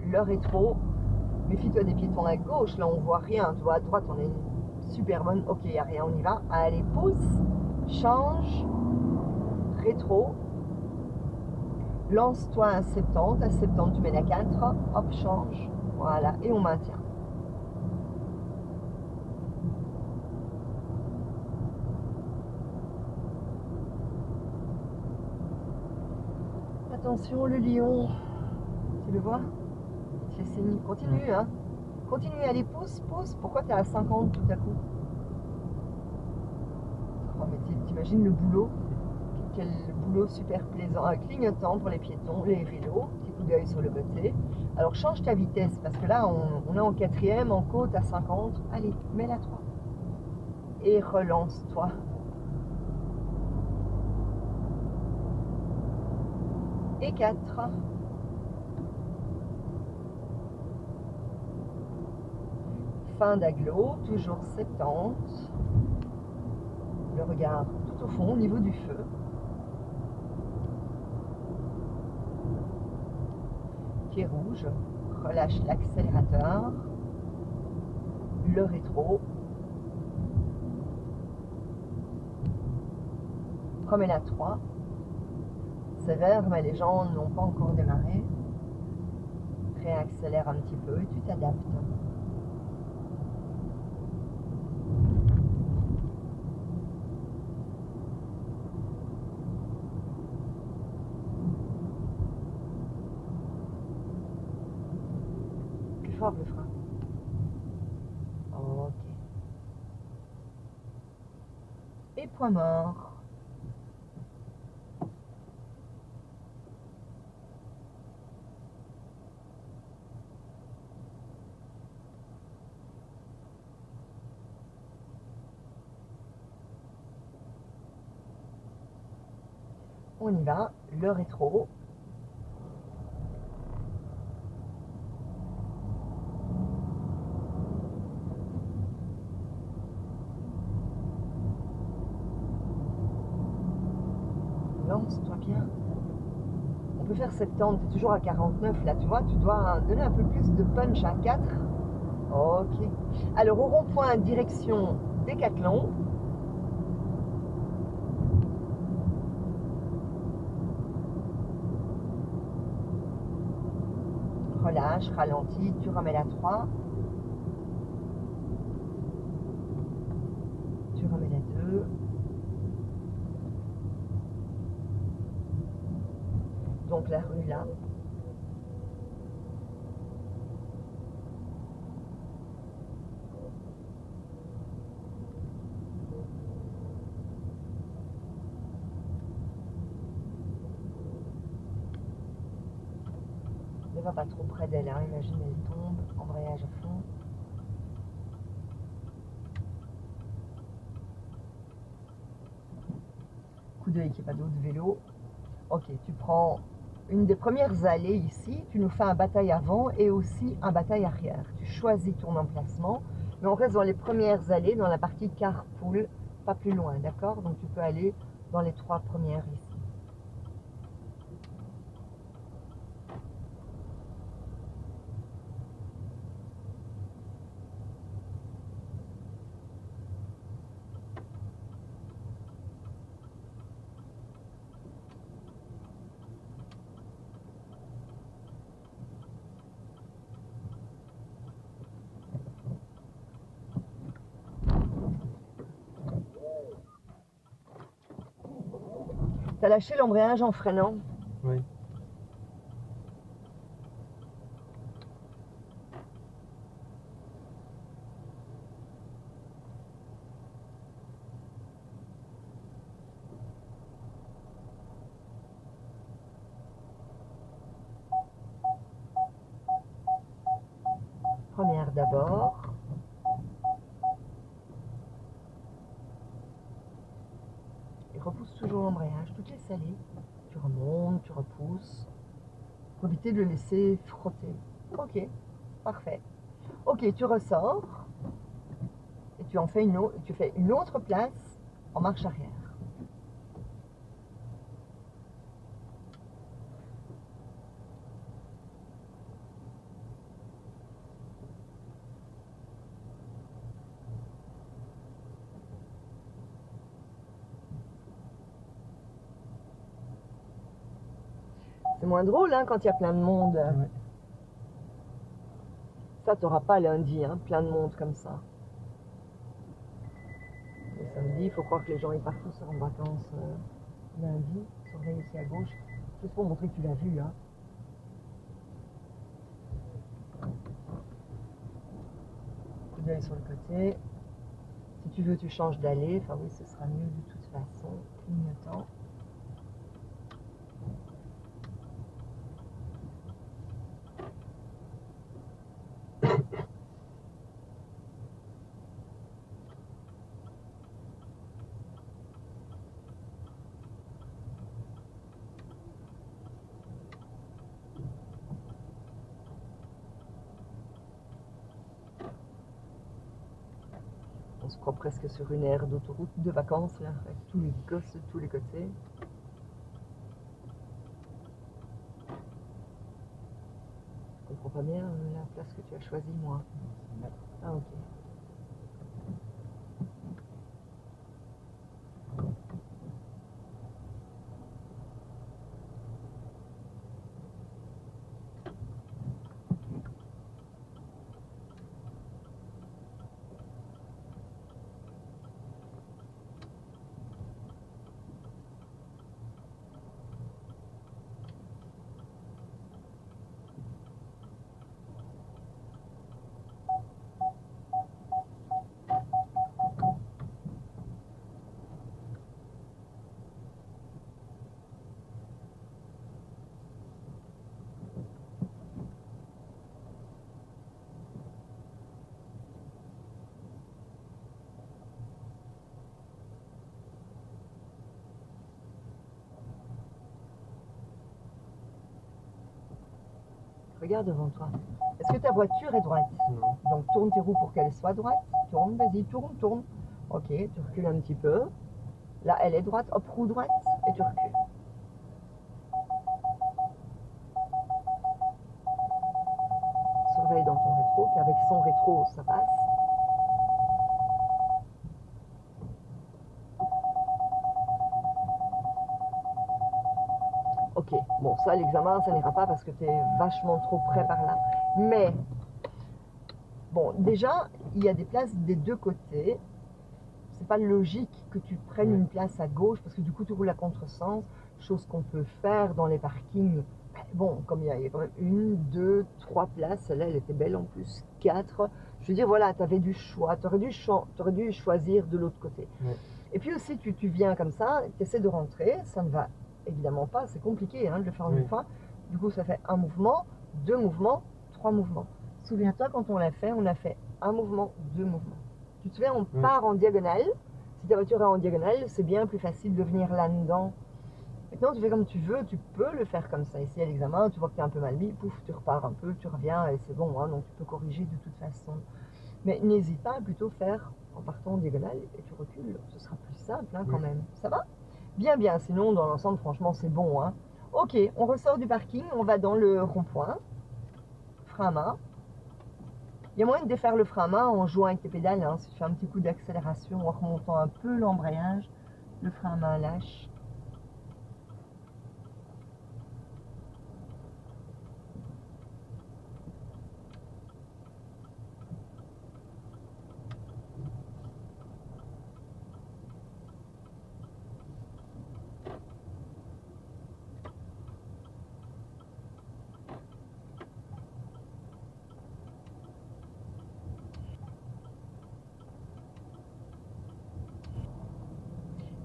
le rétro. Méfie-toi des piétons à gauche, là on voit rien. Tu vois, à droite on a une super bonne. Ok, il n'y a rien, on y va. Allez, pousse, change, rétro. Lance-toi à 70. À 70, tu mets la 4. Hop, change. Voilà, et on maintient. Attention, le lion. Tu le vois? Il te fait signe. Continue, hein. Continue, allez, pousse, pousse. Pourquoi tu es à 50 tout à coup? Oh, mais t'imagines le boulot? Quel boulot super plaisant, clignotant pour les piétons, les vélos, petit coup d'œil sur le côté. Alors change ta vitesse, parce que là on est en quatrième, en côte à 50. Allez, mets la 3. Et relance-toi. Et 4. Fin d'agglo, toujours 70. Le regard tout au fond, au niveau du feu. Pied rouge, relâche l'accélérateur. Le rétro. Remets la 3. Sévère, mais les gens n'ont pas encore démarré. Réaccélère un petit peu et tu t'adaptes. Plus fort le frein. Ok. Et point mort. On y va, le rétro. Lance-toi bien. On peut faire 70, tu es toujours à 49 là, tu vois, tu dois donner un peu plus de punch à 4. Ok. Alors au rond-point, direction Décathlon. Relâche, ralentis, tu remets la 3. Tu remets la 2. Donc la rue là. Ne va pas trop près d'elle, hein. Imagine elle tombe, embrayage à fond. Coup d'œil qu'il n'y ait pas d'autres vélos. Ok, tu prends une des premières allées ici, tu nous fais un bataille avant et aussi un bataille arrière. Tu choisis ton emplacement, mais on reste dans les premières allées, dans la partie carpool, pas plus loin, d'accord? Donc tu peux aller dans les 3 premières ici. T'as lâché l'embrayage en freinant? Oui. Première d'abord. Et repousse toujours l'embrayage, toutes les salées. Tu remontes, tu repousses. Pour éviter de le laisser frotter. Ok, parfait. Ok, tu ressors. Et tu en fais une autre, tu fais une autre place en marche arrière. C'est moins drôle hein, quand il y a plein de monde. Ouais. Ça, t'auras pas lundi, hein, plein de monde comme ça. Le samedi, il faut croire que les gens ils partent tous en vacances lundi. Surveille ici à gauche, juste pour montrer que tu l'as vu. Hein. Coup d'œil sur le côté. Si tu veux, tu changes d'allée. Enfin oui, ce sera mieux de toute façon, clignotant. On se croit presque sur une aire d'autoroute de vacances, là, avec tous les gosses de tous les côtés. Je comprends pas bien la place que tu as choisie, moi. Ah, ok. Regarde devant toi. Est-ce que ta voiture est droite? Non. Donc tourne tes roues pour qu'elle soit droite. Tourne, vas-y, tourne, tourne. Ok, tu recules un petit peu. Là, elle est droite. Hop, roue droite et tu recules. Surveille dans ton rétro, qu'avec son rétro, ça passe. Ok, bon, ça, l'examen, ça n'ira pas parce que tu es vachement trop près par là. Mais, bon, déjà, il y a des places des deux côtés. C'est pas logique que tu prennes une place à gauche parce que du coup, tu roules à contresens. Chose qu'on peut faire dans les parkings. Bon, comme il y a quand même une, deux, trois places. Celle-là, elle était belle en plus. 4. Je veux dire, voilà, tu avais du choix. Tu aurais dû choisir de l'autre côté. Ouais. Et puis aussi, tu viens comme ça, tu essaies de rentrer. Ça ne va évidemment pas. C'est compliqué hein, de le faire en une fois. Du coup, ça fait un mouvement, deux mouvements, trois mouvements. Souviens-toi, quand on a fait un mouvement, deux mouvements. Tu te souviens, on part en diagonale. Si ta voiture est en diagonale, c'est bien plus facile de venir là-dedans. Maintenant, tu fais comme tu veux, tu peux le faire comme ça. Ici, à l'examen, tu vois que tu es un peu mal mis, pouf, tu repars un peu, tu reviens et c'est bon. Hein, donc, tu peux corriger de toute façon. Mais n'hésite pas à plutôt faire en partant en diagonale et tu recules. Ce sera plus simple hein, quand même. Ça va? Bien, bien. Sinon, dans l'ensemble, franchement, c'est bon. Hein. Ok, on ressort du parking, on va dans le rond-point. Frein à main. Il y a moyen de défaire le frein à main en jouant avec tes pédales. Hein. Si tu fais un petit coup d'accélération en remontant un peu l'embrayage, le frein à main lâche.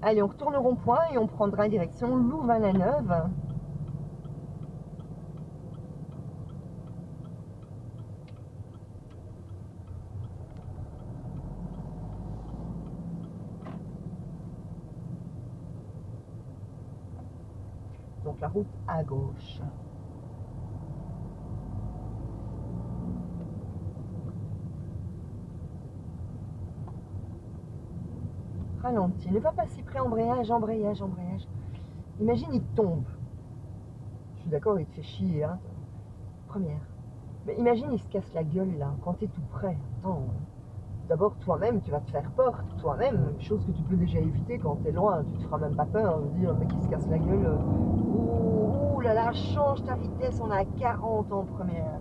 Allez, on retourne au rond-point et on prendra direction Louvain-la-Neuve. Donc la route à gauche. Ralentis, ne va pas si près, embrayage, embrayage, embrayage. Imagine, il tombe. Je suis d'accord, il te fait chier, hein. Première. Mais imagine, il se casse la gueule, là, quand tu es tout près. Attends, d'abord, toi-même, tu vas te faire peur, toi-même, chose que tu peux déjà éviter quand tu es loin. Tu te feras même pas peur de dire, le mec, il se casse la gueule. Ouh là là, là, change ta vitesse, on est à 40 en première.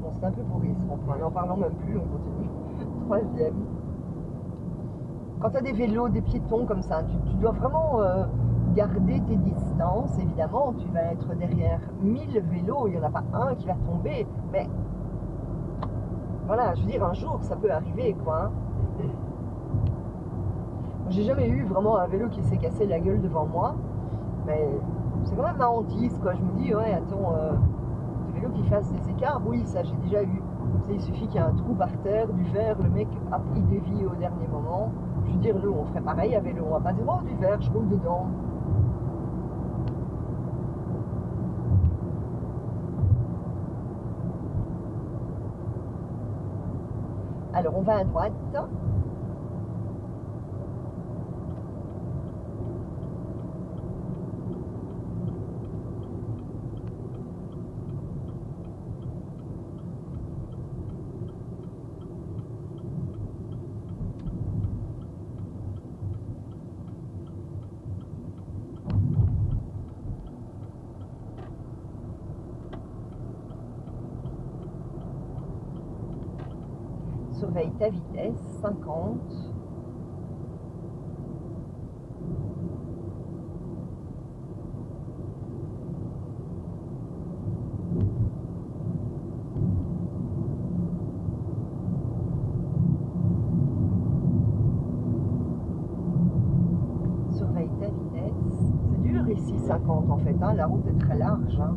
Bon, c'est un peu pourri ce rond-point, n'en parlons même plus, on continue. Troisième. Quand tu as des vélos, des piétons comme ça, tu dois vraiment garder tes distances. Évidemment, tu vas être derrière 1000 vélos, il n'y en a pas un qui va tomber. Mais voilà, je veux dire, un jour, ça peut arriver, quoi. Hein. J'ai jamais eu vraiment un vélo qui s'est cassé la gueule devant moi. Mais c'est quand même ma hantise, quoi. Je me dis, ouais, attends, des vélos qui fassent des écarts, oui, ça j'ai déjà eu. Il suffit qu'il y ait un trou par terre, du verre, le mec, hop, il dévie au dernier moment. Je veux dire, nous, on ferait pareil à vélo. On va pas dire, oh, du verre, je roule dedans. Alors, on va à droite. Surveille ta vitesse, 50. Surveille ta vitesse. C'est dur ici, 50 en fait, hein. La route est très large. Hein.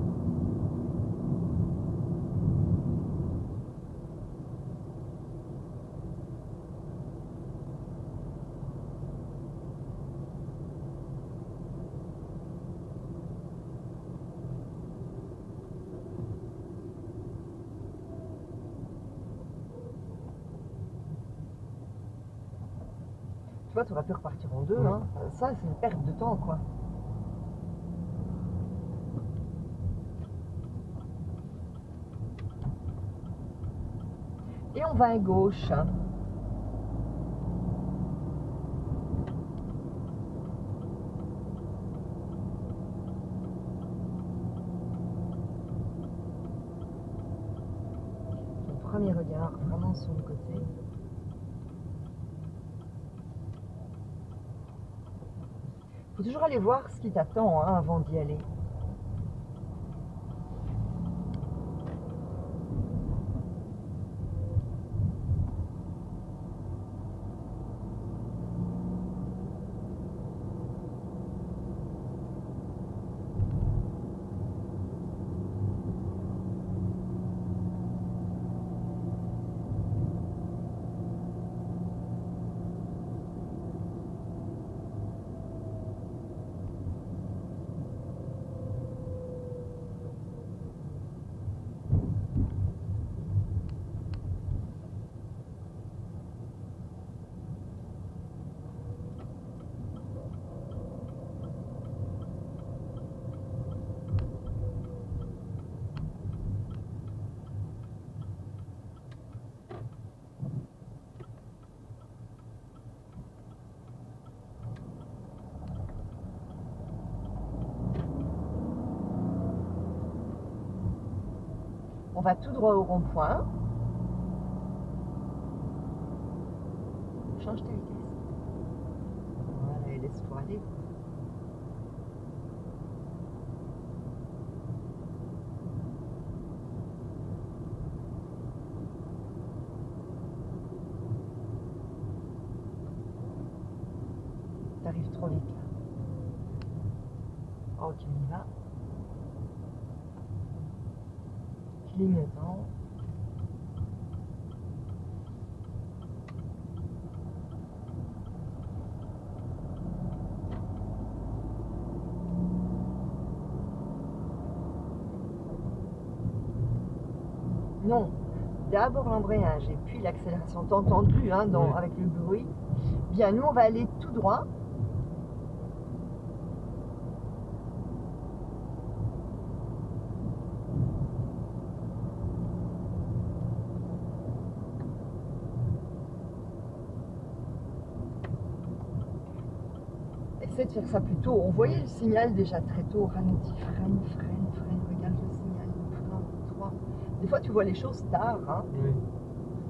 Tu vois, tu aurais pu repartir en deux. Hein. Ça, c'est une perte de temps, quoi. Et on va à gauche. Le premier regard vraiment sur le côté. Faut toujours aller voir ce qui t'attend, hein, avant d'y aller. On va tout droit au rond-point. Change ta vitesse. Voilà, et laisse-toi aller. T'arrives trop vite là. Ok, on y va. Clignotant. Non, d'abord l'embrayage et puis l'accélération. T'as entendu, hein, avec le bruit. Bien, nous on va aller tout droit. essaie de faire ça plus tôt. On voyait le signal déjà très tôt. Ralentis, freine, freine, freine. Regarde le signal. 1, 3. Des fois, tu vois les choses tard. Hein. Oui.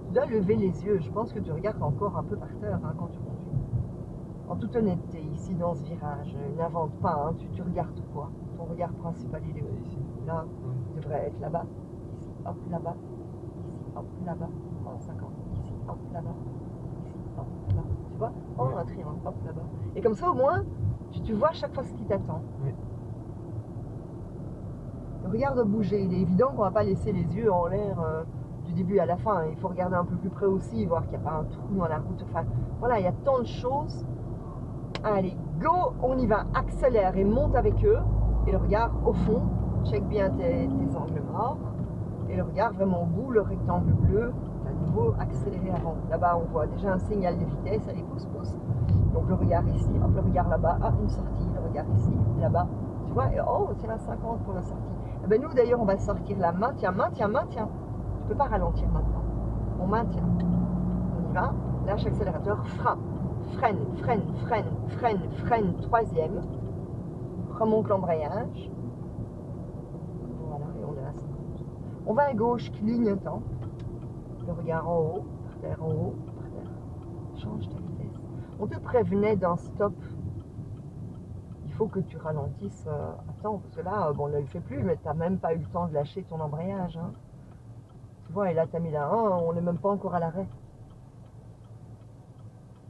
Tu dois lever les yeux. Je pense que tu regardes encore un peu par terre hein, quand tu conduis. En toute honnêteté, ici dans ce virage, n'invente pas. Hein. Tu regardes quoi? Ton regard principal, il est où? Ici. Là, Oui. il devrait être là-bas. Ici, hop, là-bas. Ici, hop, là-bas. En 50. Ici, hop, là-bas. Ici, hop, là-bas. Tu vois? Oh, Oui. un triangle, hop, là-bas. Et comme ça, au moins, tu vois à chaque fois ce qui t'attend. Oui. Le regard doit bouger. Il est évident qu'on ne va pas laisser les yeux en l'air du début à la fin. Il faut regarder un peu plus près aussi, voir qu'il n'y a pas un trou dans la route. Enfin, voilà, il y a tant de choses. Allez, go, on y va. Accélère et monte avec eux. Et le regard au fond. Check bien tes angles morts. Et le regard vraiment au bout, le rectangle bleu. À nouveau, accélérer avant. Là-bas, on voit déjà un signal de vitesse. Allez, pousse, pousse. Donc le regard ici, hop, le regard là-bas. Ah, une sortie. Le regard ici, là-bas. Tu vois, et oh, c'est la 50 pour la sortie. Eh ben nous, d'ailleurs, on va sortir la maintien, maintien, maintien. Tu ne peux pas ralentir maintenant. On maintient. On y va. Lâche accélérateur. Frein. Freine, freine, freine, freine, freine. Troisième. Remonte l'embrayage. Voilà, et on est à 50. On va à gauche, clignotant. Le regard en haut, par terre, en haut, par terre. Change ta vitesse. On te prévenait d'un stop. Il faut que tu ralentisses à temps, parce que là, bon, on ne le fait plus, mais tu n'as même pas eu le temps de lâcher ton embrayage. Hein. Tu vois, et là, tu as mis la 1, on n'est même pas encore à l'arrêt.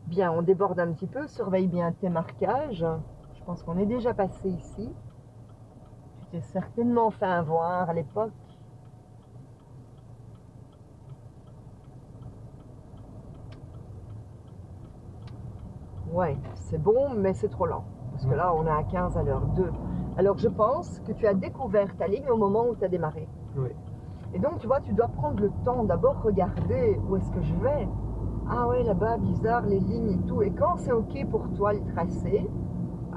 Bien, on déborde un petit peu, surveille bien tes marquages. Je pense qu'on est déjà passé ici. Tu t'es certainement fait avoir à l'époque. Ouais, c'est bon, mais c'est trop lent. Parce que là, on est à 15 à l'heure 2. Alors, je pense que tu as découvert ta ligne au moment où tu as démarré. Oui. Et donc, tu vois, tu dois prendre le temps d'abord regarder où est-ce que je vais. Ah ouais, là-bas, bizarre, les lignes et tout. Et quand c'est OK pour toi le tracé,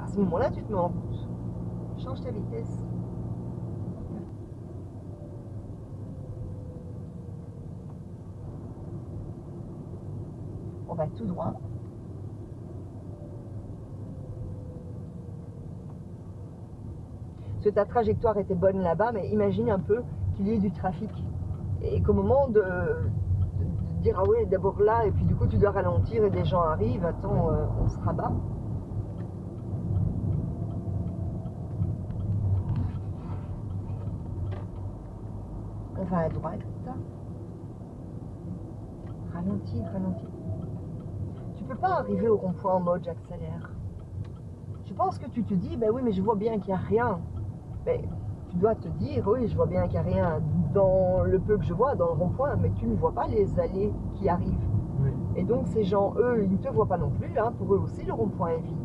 à ce moment-là, tu te mets en route. Change ta vitesse. On va tout droit. Parce que ta trajectoire était bonne là-bas, mais imagine un peu qu'il y ait du trafic. Et qu'au moment de dire ah ouais d'abord là et puis du coup tu dois ralentir et des gens arrivent, attends, on se rabat. On va à droite. Ralentis, ralentis. Tu peux pas arriver au rond-point en mode j'accélère. Je pense que tu te dis ben oui mais je vois bien qu'il n'y a rien. Mais tu dois te dire oui je vois bien qu'il n'y a rien dans le peu que je vois dans le rond-point, mais tu ne vois pas les allées qui arrivent. Oui. Et donc ces gens, eux, ils ne te voient pas non plus, hein. Pour eux aussi le rond-point est vide.